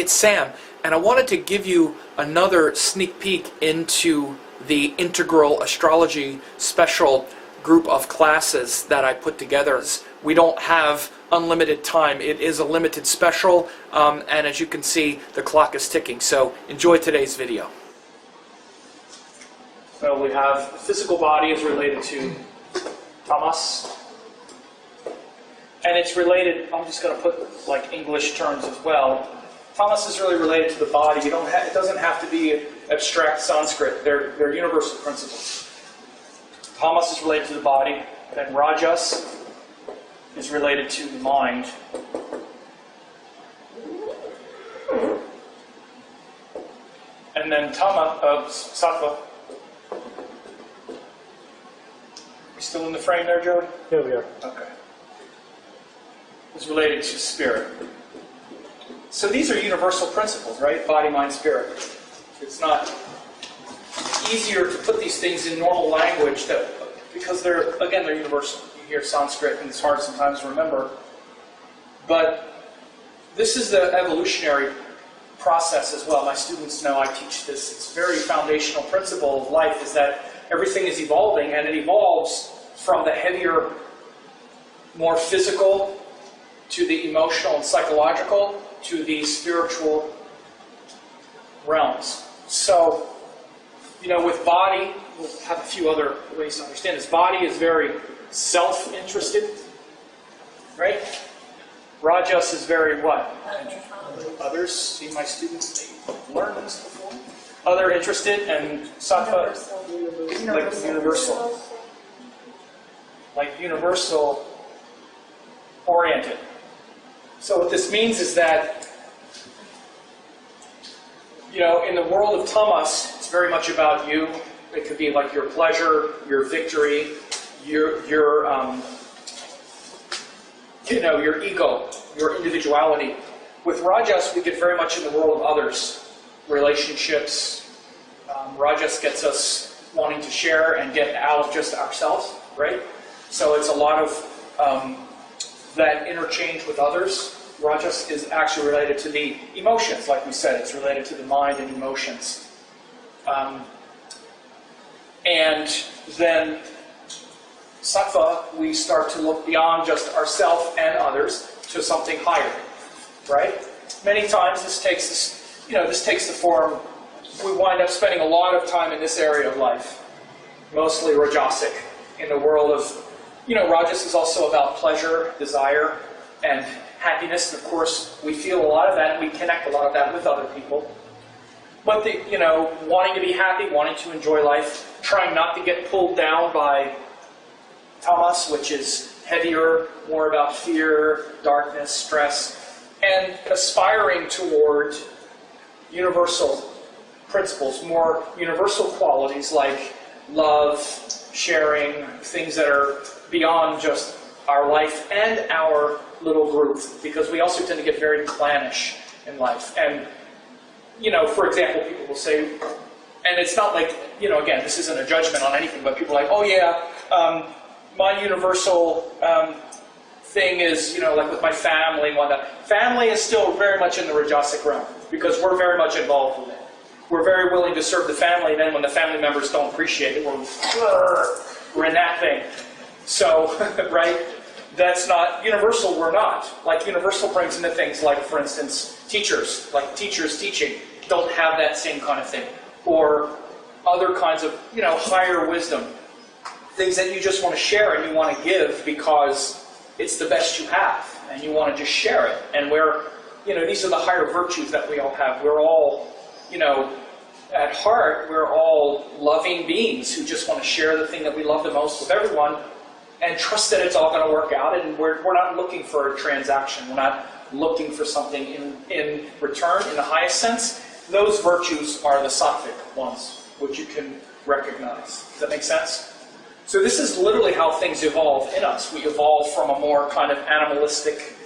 it's Sam, and I wanted to give you another sneak peek into the integral astrology special group of classes that I put together. We don't have unlimited time. It is a limited special, and as you can see, the clock is ticking. So enjoy today's video. So we have the physical body is related to tamas, and it's related, I'm just going to put like English terms as well. Tamas is really related to the body. It doesn't have to be abstract Sanskrit. They're universal principles. Tamas is related to the body, then Rajas is related to the mind. And then Sattva. We still in the frame there, Jody? Yeah, we are. Okay. Is related to spirit. So these are universal principles, right? Body, mind, spirit. It's not easier to put these things in normal language because they're universal. You hear Sanskrit and it's hard sometimes to remember. But this is the evolutionary process as well. My students know I teach this. It's a very foundational principle of life is that everything is evolving, and it evolves from the heavier, more physical to the emotional and psychological to the spiritual realms. So, with body, we'll have a few other ways to understand this. Body is very self-interested, right? Rajas is very what? Others. See, my students, they learn this before. Other interested, and Sattva, like universal. Like universal oriented. So what this means is that, in the world of tamas, it's very much about you. It could be like your pleasure, your victory, your ego, your individuality. With Rajas, we get very much in the world of others, relationships. Rajas gets us wanting to share and get out of just ourselves, right? So it's a lot of that interchange with others. Rajas is actually related to the emotions, like we said. It's related to the mind and emotions. And then Sattva, we start to look beyond just ourselves and others to something higher, right? Many times this takes the form. We wind up spending a lot of time in this area of life, mostly Rajasic, in the world of. Rajas is also about pleasure, desire, and happiness. And of course, we feel a lot of that, and we connect a lot of that with other people. But wanting to be happy, wanting to enjoy life, trying not to get pulled down by tamas, which is heavier, more about fear, darkness, stress, and aspiring toward universal principles, more universal qualities like love, sharing, things that are beyond just our life and our little group, because we also tend to get very clannish in life. And, for example, people will say, and it's not like, again, this isn't a judgment on anything, but people are like, oh yeah, my universal thing is, like with my family and whatnot. Family is still very much in the Rajasic realm, because we're very much involved with it. We're very willing to serve the family, and then when the family members don't appreciate it, we're in that thing. So, right, that's not universal, we're not. Like universal brings into things like, for instance, teachers, like teachers teaching, don't have that same kind of thing. Or other kinds of, higher wisdom. Things that you just want to share and you want to give because it's the best you have, and you want to just share it. And these are the higher virtues that we all have. We're all, at heart, we're all loving beings who just want to share the thing that we love the most with everyone and trust that it's all going to work out, and we're not looking for a transaction. We're not looking for something in return in the highest sense. Those virtues are the sattvic ones, which you can recognize. Does that make sense? So this is literally how things evolve in us. We evolve from a more kind of animalistic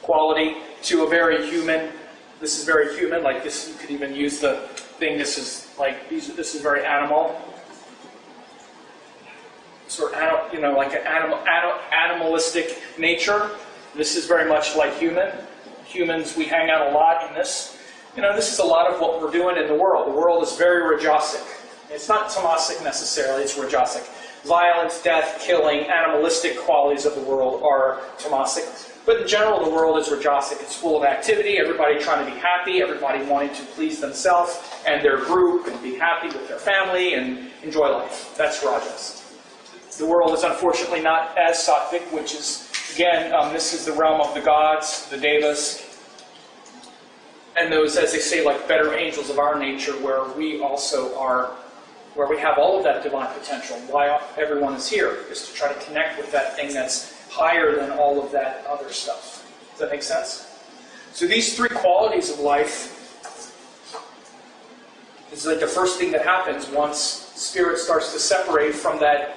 quality to a very human. This is very human, like this, you could even use the thing, this is very animal. Sort of, like an animalistic nature. This is very much like human. humans, we hang out a lot in this. This is a lot of what we're doing in the world. The world is very rajasic. It's not tamasic necessarily, it's rajasic. Violence, death, killing, animalistic qualities of the world are tamasic. But in general, the world is rajasic. It's full of activity, everybody trying to be happy, everybody wanting to please themselves and their group and be happy with their family and enjoy life. That's rajas. The world is unfortunately not as sattvic, which is, again, this is the realm of the gods, the devas, and those, as they say, like better angels of our nature, where we also are, where we have all of that divine potential. Why everyone is here is to try to connect with that thing that's higher than all of that other stuff. Does that make sense? So these three qualities of life is like the first thing that happens once spirit starts to separate from that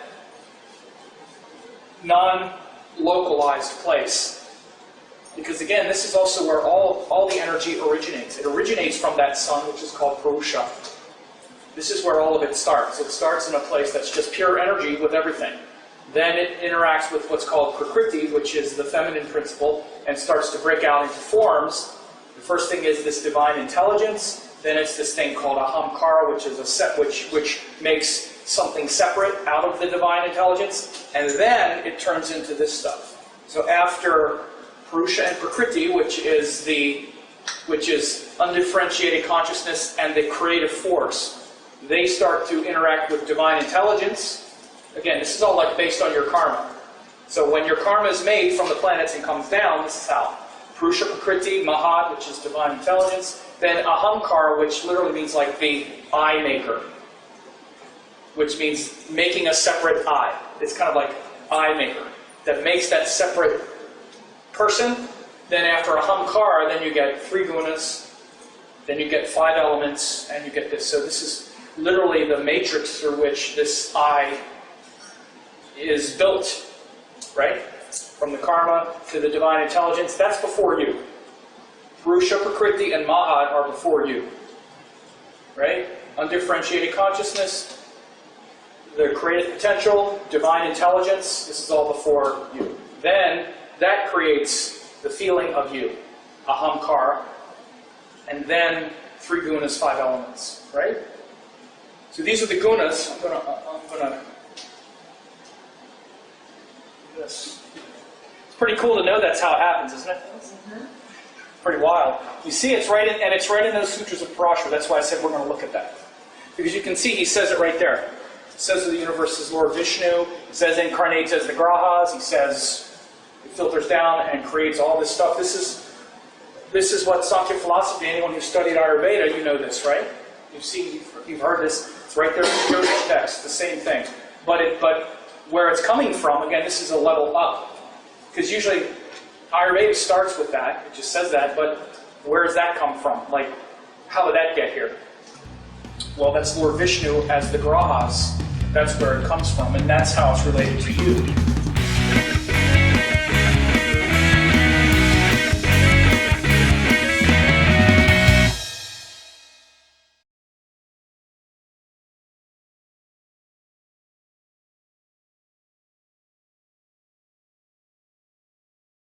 non-localized place. Because again, this is also where all the energy originates. It originates from that sun, which is called Purusha. This is where all of it starts. It starts in a place that's just pure energy with everything. Then it interacts with what's called Prakriti, which is the feminine principle, and starts to break out into forms. The first thing is this divine intelligence. Then it's this thing called ahamkara, which is a set, which makes something separate out of the divine intelligence. And then it turns into this stuff. So after Purusha and Prakriti, which is undifferentiated consciousness and the creative force, they start to interact with divine intelligence. Again, this is all like based on your karma. So when your karma is made from the planets and comes down, this is how. Purusha, Prakriti, Mahat, which is divine intelligence. Then Ahamkara, which literally means like the eye maker, which means making a separate eye. It's kind of like eye maker that makes that separate person. Then after Ahamkara, then you get 3 gunas, then you get 5 elements, and you get this. So this is literally the matrix through which this eye is built, right? From the karma to the divine intelligence, that's before you. Purusha, Prakriti, and Mahat are before you, right? Undifferentiated consciousness, the creative potential, divine intelligence, this is all before you. Then that creates the feeling of you, ahamkara, and then 3 gunas, 5 elements, right? So these are the gunas. I'm gonna this. It's pretty cool to know that's how it happens, isn't it? Mm-hmm. Pretty wild. You see, it's right in those sutras of Parashara. That's why I said we're going to look at that, because you can see he says it right there. He says the universe is Lord Vishnu. He says incarnates as the grahas. He says it filters down and creates all this stuff. This is what Sankhya philosophy. Anyone who studied Ayurveda, you know this, right? You've heard this. It's right there in the Jyotish text. The same thing, but where it's coming from, again, this is a level up. Because usually Ayurveda starts with that, it just says that, but where does that come from? Like, how did that get here? Well, that's Lord Vishnu as the grahas. That's where it comes from, and that's how it's related to you.